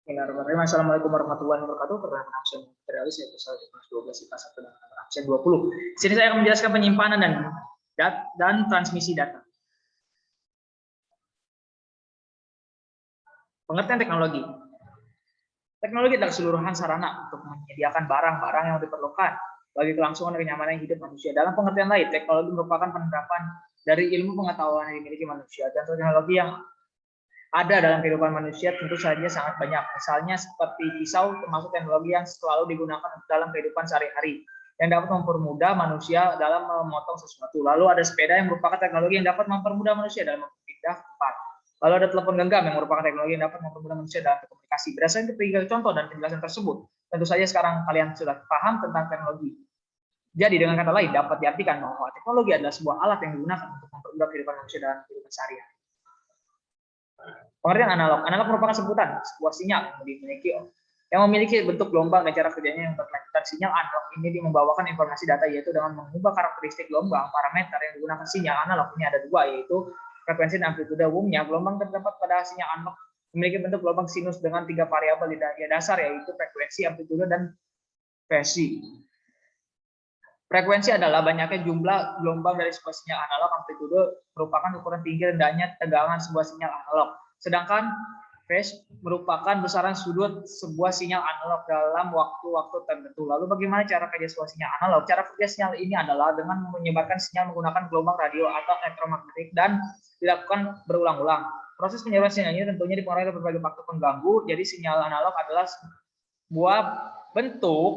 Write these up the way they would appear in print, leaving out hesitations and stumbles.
Bismillahirrahmanirrahim. Assalamualaikum warahmatullahi wabarakatuh. Perkenalkan saya materialis yaitu saya di kelas 12 IPA 1 dan absen 20. Di sini saya akan menjelaskan penyimpanan dan transmisi data. Pengertian teknologi. Teknologi adalah keseluruhan sarana untuk menyediakan barang-barang yang diperlukan bagi kelangsungan dan kenyamanan hidup manusia. Dalam pengertian lain, teknologi merupakan penerapan dari ilmu pengetahuan yang dimiliki manusia. Dan teknologi yang ada dalam kehidupan manusia tentu saja sangat banyak. Misalnya seperti pisau termasuk teknologi yang selalu digunakan dalam kehidupan sehari-hari yang dapat mempermudah manusia dalam memotong sesuatu. Lalu ada sepeda yang merupakan teknologi yang dapat mempermudah manusia dalam berpindah tempat. Lalu ada telepon genggam yang merupakan teknologi yang dapat mempermudah manusia dalam berkomunikasi. Berdasarkan ketiga contoh dan penjelasan tersebut, tentu saja sekarang kalian sudah paham tentang teknologi. Jadi dengan kata lain dapat diartikan bahwa teknologi adalah sebuah alat yang digunakan untuk mempermudah kehidupan manusia dalam kehidupan sehari-hari. Pengertian analog. Analog merupakan sebutan sebuah sinyal yang memiliki bentuk gelombang dan cara kerjanya yang berkelanjutan. Sinyal analog ini membawakan informasi data yaitu dengan mengubah karakteristik gelombang. Parameter yang digunakan sinyal analog ini ada dua, yaitu frekuensi dan amplitude. Umumnya gelombang terdapat pada sinyal analog memiliki bentuk gelombang sinus dengan tiga variabel di dasar, yaitu frekuensi, amplitude, dan fase. Frekuensi adalah banyaknya jumlah gelombang dari sebuah sinyal analog. Amplitude merupakan ukuran tinggi rendahnya tegangan sebuah sinyal analog. Sedangkan phase merupakan besaran sudut sebuah sinyal analog dalam waktu-waktu tertentu. Lalu bagaimana cara kerja sebuah sinyal analog? Cara kerja sinyal ini adalah dengan menyebarkan sinyal menggunakan gelombang radio atau elektromagnetik dan dilakukan berulang-ulang. Proses penyebaran sinyal ini tentunya dipengaruhi oleh berbagai faktor pengganggu. Jadi sinyal analog adalah sebuah bentuk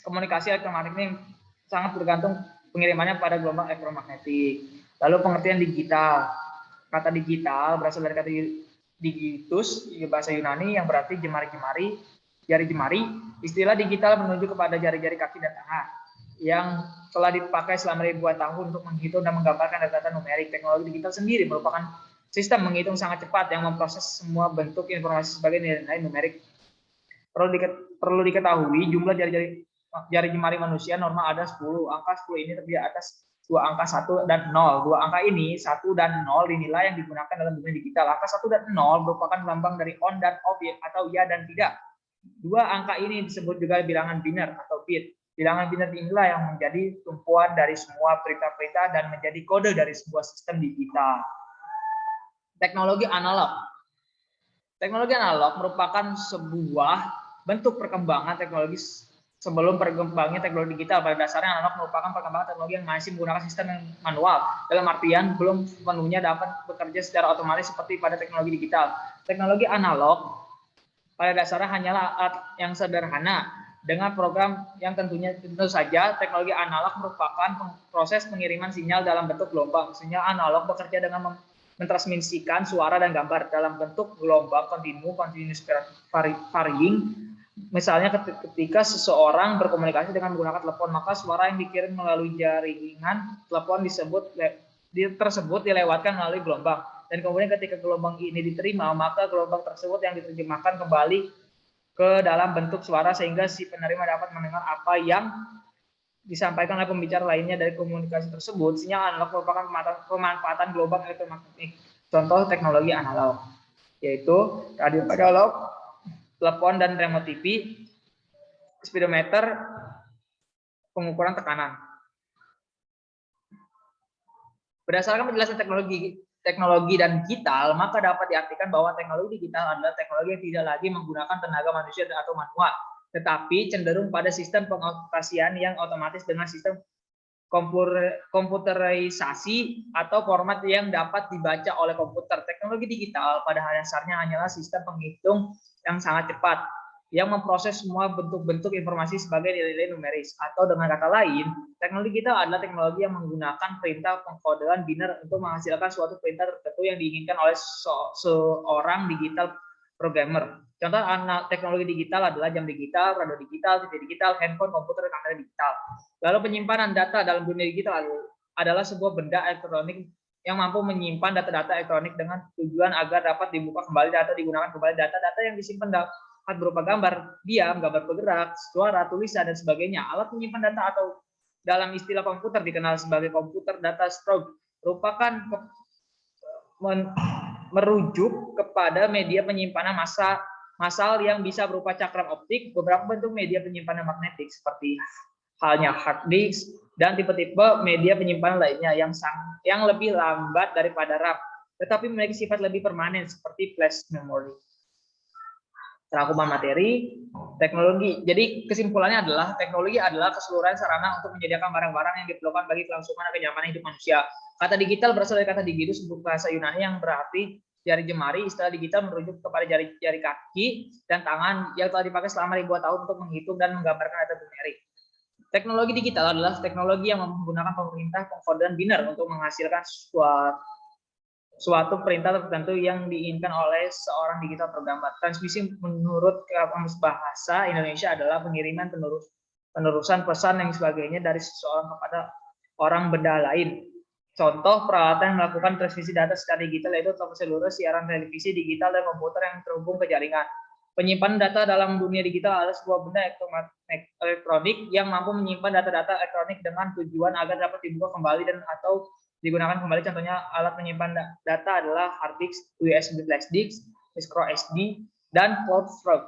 komunikasi elektromagnetik yang sangat bergantung pengirimannya pada gelombang elektromagnetik. Lalu pengertian digital. Kata digital berasal dari kata digitus, bahasa Yunani yang berarti jemari-jemari, jari jemari. Istilah digital menunjuk kepada jari-jari kaki dan tangan yang telah dipakai selama ribuan tahun untuk menghitung dan menggambarkan data-data numerik. Teknologi digital sendiri merupakan sistem menghitung sangat cepat yang memproses semua bentuk informasi sebagai nilai-nilai numerik. Perlu diketahui jumlah jari jemari manusia normal ada 10. Angka 10 ini terdiri atas dua angka 1 dan 0. Dua angka ini 1 dan 0 dinilai yang digunakan dalam dunia digital. Angka 1 dan 0 merupakan lambang dari on dan off atau ya dan tidak. Dua angka ini disebut juga bilangan biner atau bit. Bilangan biner inilah yang menjadi tumpuan dari semua perintah-perintah dan menjadi kode dari sebuah sistem digital. Teknologi analog. Teknologi analog merupakan sebuah bentuk perkembangan teknologi sebelum berkembangnya teknologi digital. Pada dasarnya analog merupakan perkembangan teknologi yang masih menggunakan sistem yang manual. Dalam artian belum sepenuhnya dapat bekerja secara otomatis seperti pada teknologi digital. Teknologi analog pada dasarnya hanyalah alat yang sederhana dengan program yang tentu saja teknologi analog merupakan proses pengiriman sinyal dalam bentuk gelombang. Sinyal analog bekerja dengan mentransmisikan suara dan gambar dalam bentuk gelombang continuous varying. Misalnya ketika seseorang berkomunikasi dengan menggunakan telepon, maka suara yang dikirim melalui jaringan telepon tersebut dilewatkan melalui gelombang. Dan kemudian ketika gelombang ini diterima, maka gelombang tersebut yang diterjemahkan kembali ke dalam bentuk suara sehingga si penerima dapat mendengar apa yang disampaikan oleh pembicara lainnya dari komunikasi tersebut. Sinyal analog merupakan pemanfaatan gelombang elektromagnetik. Contoh teknologi analog yaitu radio analog, telepon dan remote TV, speedometer, pengukuran tekanan. Berdasarkan penjelasan teknologi dan digital, maka dapat diartikan bahwa teknologi digital adalah teknologi yang tidak lagi menggunakan tenaga manusia atau manual, tetapi cenderung pada sistem pengoperasian yang otomatis dengan sistem komputerisasi atau format yang dapat dibaca oleh komputer. Teknologi digital pada dasarnya hanyalah sistem penghitung yang sangat cepat yang memproses semua bentuk-bentuk informasi sebagai nilai-nilai numeris. Atau dengan kata lain, teknologi digital adalah teknologi yang menggunakan perintah pengkodean biner untuk menghasilkan suatu perintah tertentu yang diinginkan oleh seorang digital programmer. Contoh teknologi digital adalah jam digital, radio digital, TV digital, handphone, komputer, dan kamera digital. Lalu penyimpanan data dalam dunia digital adalah sebuah benda elektronik yang mampu menyimpan data-data elektronik dengan tujuan agar dapat dibuka kembali data, digunakan kembali data-data yang disimpan dapat berupa gambar diam, gambar bergerak, suara, tulisan, dan sebagainya. Alat menyimpan data atau dalam istilah komputer dikenal sebagai komputer data storage merujuk kepada media penyimpanan massa massal yang bisa berupa cakram optik, beberapa bentuk media penyimpanan magnetik seperti halnya hard disk, dan tipe-tipe media penyimpanan lainnya yang lebih lambat daripada RAM, tetapi memiliki sifat lebih permanen seperti flash memory. Rangkuman materi, teknologi. Jadi kesimpulannya adalah teknologi adalah keseluruhan sarana untuk menyediakan barang-barang yang diperlukan bagi kelangsungan dan kenyamanan hidup manusia. Kata digital berasal dari kata digidus, bahasa Yunani yang berarti jari jemari. Istilah digital merujuk kepada jari kaki dan tangan yang telah dipakai selama ribuan tahun untuk menghitung dan menggambarkan data numerik. Teknologi digital adalah teknologi yang menggunakan pemerintah pengkodean biner untuk menghasilkan suatu perintah tertentu yang diinginkan oleh seorang digital programmer. Transmisi menurut Kamus Bahasa Indonesia adalah pengiriman penerusan pesan yang sebagainya dari seseorang kepada orang benda lain. Contoh peralatan yang melakukan transmisi data secara digital yaitu telepon seluler, siaran televisi digital, dan komputer yang terhubung ke jaringan. Penyimpanan data dalam dunia digital adalah sebuah benda elektronik yang mampu menyimpan data-data elektronik dengan tujuan agar dapat dibuka kembali dan atau digunakan kembali. Contohnya alat penyimpan data adalah hard disk, USB flash disk, micro SD, dan floppy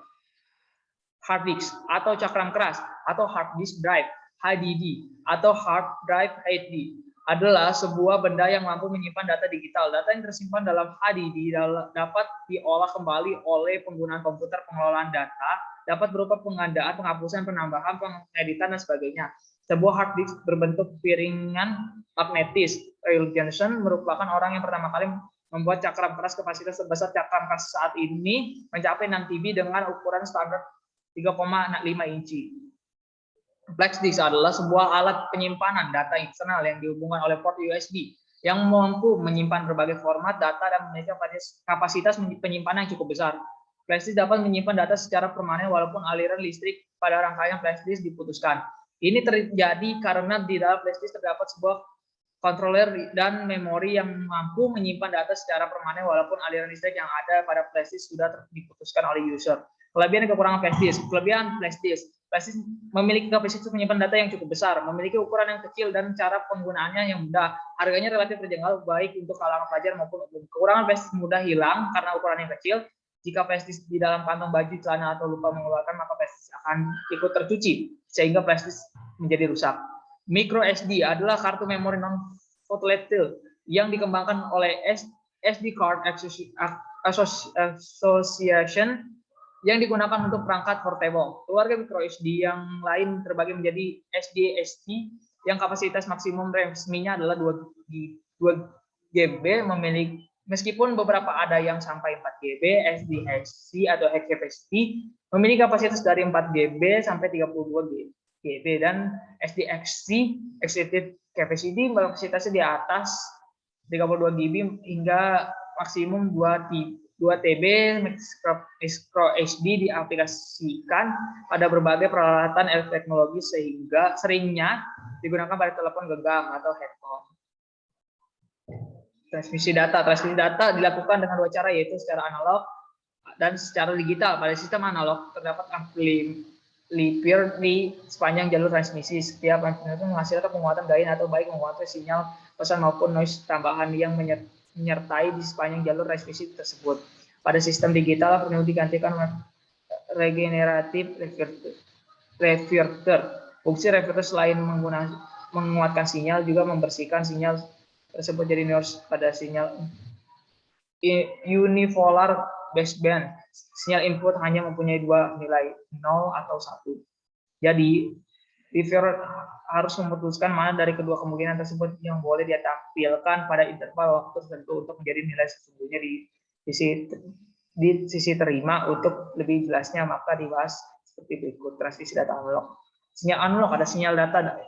hard disk atau cakram keras atau hard disk drive HDD atau hard drive HD adalah sebuah benda yang mampu menyimpan data digital. Data yang tersimpan dalam HDD dapat diolah kembali oleh penggunaan komputer pengelolaan data, dapat berupa pengandaan, penghapusan, penambahan, pengeditan, dan sebagainya. Sebuah hard disk berbentuk piringan magnetis. Ray Johnson merupakan orang yang pertama kali membuat cakram keras kapasitas sebesar cakram keras saat ini mencapai 6 TB dengan ukuran standar 3,5 inci. Flash disk adalah sebuah alat penyimpanan data eksternal yang dihubungkan oleh port USB yang mampu menyimpan berbagai format data dan memiliki kapasitas penyimpanan yang cukup besar. Flash disk dapat menyimpan data secara permanen walaupun aliran listrik pada rangkaian flash disk diputuskan. Ini terjadi karena di dalam flash disk terdapat sebuah controller dan memori yang mampu menyimpan data secara permanen walaupun aliran listrik yang ada pada flash disk sudah diputuskan oleh user. Kelebihan dan kekurangan flash disk. Kelebihan flash disk. Flash disk memiliki kapasitas menyimpan data yang cukup besar, memiliki ukuran yang kecil dan cara penggunaannya yang mudah. Harganya relatif terjangkau baik untuk kalangan pelajar maupun umum. Kekurangan flash disk mudah hilang karena ukuran yang kecil. Jika flash disk di dalam kantong baju, celana atau lupa mengeluarkan, maka flash disk akan ikut tercuci sehingga flash disk menjadi rusak. Micro SD adalah kartu memori non volatile yang dikembangkan oleh SD Card Association yang digunakan untuk perangkat portable. Keluarga micro SD yang lain terbagi menjadi SD yang kapasitas maksimum resminya adalah 2 GB meskipun beberapa ada yang sampai 4 GB. SD atau high capacity memiliki kapasitas dari 4 GB sampai 32 GB dan SD extended capacity kapasitasnya di atas 32 GB hingga maksimum 2 TB. Micro SD diaplikasikan pada berbagai peralatan teknologi sehingga seringnya digunakan pada telepon genggam atau handphone. Transmisi data dilakukan dengan 2 cara, yaitu secara analog dan secara digital. Pada sistem analog terdapat amplifier di sepanjang jalur transmisi. Setiap amplifier menghasilkan penguatan gain atau baik menguatkan sinyal pesan maupun noise tambahan yang menyertai di sepanjang jalur transmisi tersebut. Pada sistem digital perlu digantikan regeneratif reverter. Fungsi reverter selain menguatkan sinyal juga membersihkan sinyal tersebut jadi noise pada sinyal unipolar baseband. Sinyal input hanya mempunyai 2 nilai, 0 atau 1. Jadi receiver harus memutuskan mana dari kedua kemungkinan tersebut yang boleh ditampilkan pada interval waktu tertentu untuk menjadi nilai sesungguhnya di sisi terima. Untuk lebih jelasnya maka dibahas seperti berikut. Transmisi data analog. Sinyal analog ada sinyal data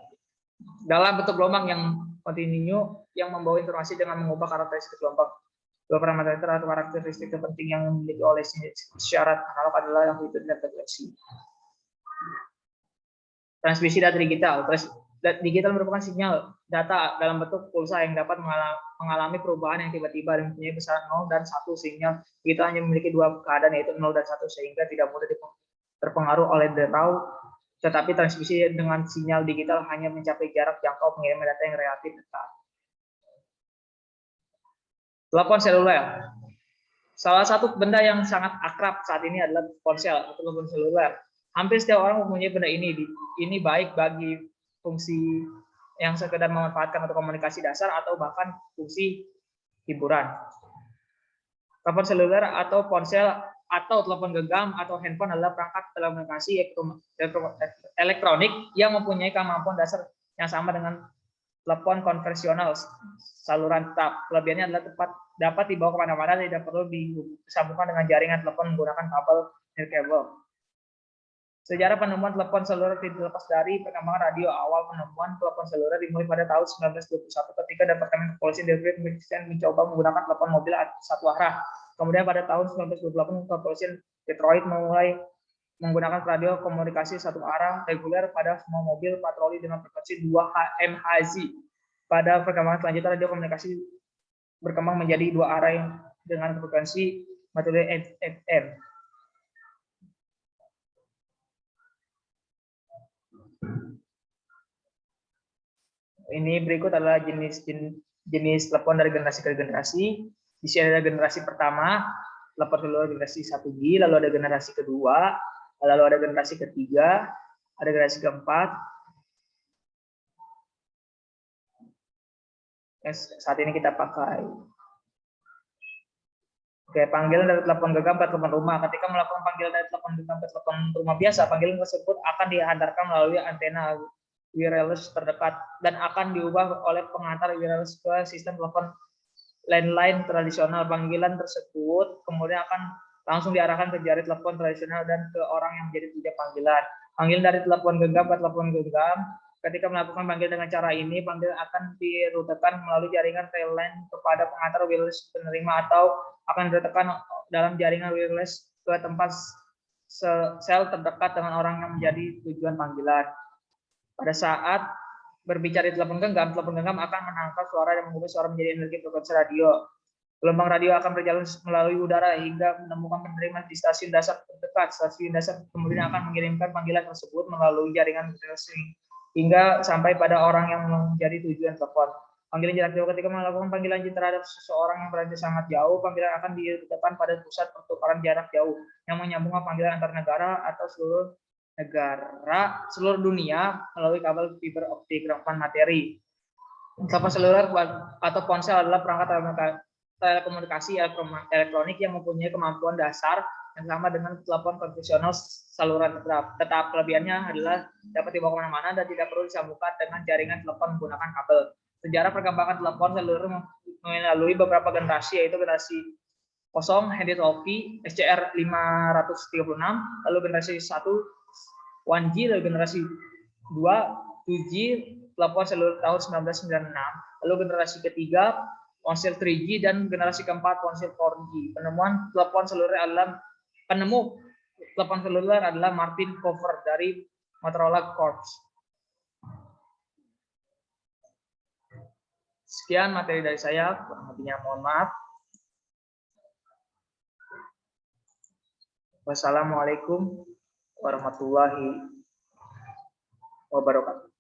dalam bentuk gelombang yang kontinu yang membawa informasi dengan mengubah karakteristik gelombang. Dua parameter atau karakteristik terpenting yang dimiliki oleh syarat analog adalah amplitude dan frekuensi. Transmisi data digital. Digital merupakan sinyal data dalam bentuk pulsa yang dapat mengalami perubahan yang tiba-tiba dan mempunyai besaran 0 dan 1. Sinyal digital hanya memiliki 2 keadaan, yaitu 0 dan 1, sehingga tidak mudah terpengaruh oleh derau. Tetapi transmisi dengan sinyal digital hanya mencapai jarak jangkau pengiriman data yang relatif dekat. Telepon seluler. Salah satu benda yang sangat akrab saat ini adalah ponsel atau telepon seluler. Hampir setiap orang mempunyai benda ini. Ini baik bagi fungsi yang sekedar memanfaatkan atau komunikasi dasar atau bahkan fungsi hiburan. Telepon seluler atau ponsel atau telepon genggam atau handphone adalah perangkat telekomunikasi elektronik yang mempunyai kemampuan dasar yang sama dengan telepon konvensional saluran tetap. Kelebihannya adalah dapat dibawa kemana-mana, tidak perlu disambungkan dengan jaringan telepon menggunakan kabel nirkabel. Sejarah penemuan telepon seluler tidak lepas dari perkembangan radio. Awal penemuan telepon seluler dimulai pada tahun 1921 ketika Departemen Kepolisian Detroit Michigan mencoba menggunakan telepon mobil satu arah. Kemudian pada tahun 1928 Kepolisian Detroit mulai menggunakan radio komunikasi satu arah reguler pada semua mobil patroli dengan frekuensi 2 MHz. Pada perkembangan selanjutnya radio komunikasi berkembang menjadi dua arah yang dengan frekuensi metode FM. Ini berikut adalah jenis telepon dari generasi ke generasi. Di sini ada generasi pertama, telepon seluler generasi 1G, lalu ada generasi kedua, lalu ada generasi ketiga, ada generasi keempat. Saat ini kita pakai. Oke, panggilan dari telepon genggam ke telepon rumah. Ketika melakukan panggilan dari telepon genggam ke telepon rumah biasa, panggilan tersebut akan dihantarkan melalui antena wireless terdekat dan akan diubah oleh pengantar wireless ke sistem telepon landline tradisional. Panggilan tersebut kemudian akan langsung diarahkan ke jari telepon tradisional dan ke orang yang menjadi tujuan panggilan. Panggilan dari telepon genggam ke telepon genggam. Ketika melakukan panggilan dengan cara ini, panggilan akan dirutekan melalui jaringan line kepada pengantar wireless penerima atau akan dirutekan dalam jaringan wireless ke tempat sel terdekat dengan orang yang menjadi tujuan panggilan. Pada saat berbicara di telepon genggam akan menangkap suara dan mengubah suara menjadi energi frekuensi radio. Gelombang radio akan berjalan melalui udara hingga menemukan penerima di stasiun dasar terdekat. Stasiun dasar kemudian akan mengirimkan panggilan tersebut melalui jaringan frekuensi hingga sampai pada orang yang menjadi tujuan telepon. Panggilan jarak jauh. Ketika melakukan panggilan terhadap seseorang yang berada sangat jauh, panggilan akan diletakkan pada pusat pertukaran jarak jauh yang menyambungkan panggilan antar negara atau seluruh dunia melalui kabel fiber optik rangkaian materi. Telepon seluler atau ponsel adalah perangkat telekomunikasi elektronik yang mempunyai kemampuan dasar yang sama dengan telepon konvensional saluran tetap. Kelebihannya adalah dapat dibawa kemana-mana dan tidak perlu disambungkan dengan jaringan telepon menggunakan kabel. Sejarah perkembangan telepon seluler melalui beberapa generasi, yaitu generasi 0 Handy Talkie SCR 536, lalu generasi 1 1G, lalu generasi 2 2G telepon seluler tahun 1996, lalu generasi ketiga ponsel 3G dan generasi keempat ponsel 4G. Penemu telepon seluler adalah Martin Fowler dari Motorola Corp. Sekian materi dari saya, kurang lebihnya mohon maaf. Wassalamualaikum warahmatullahi wabarakatuh.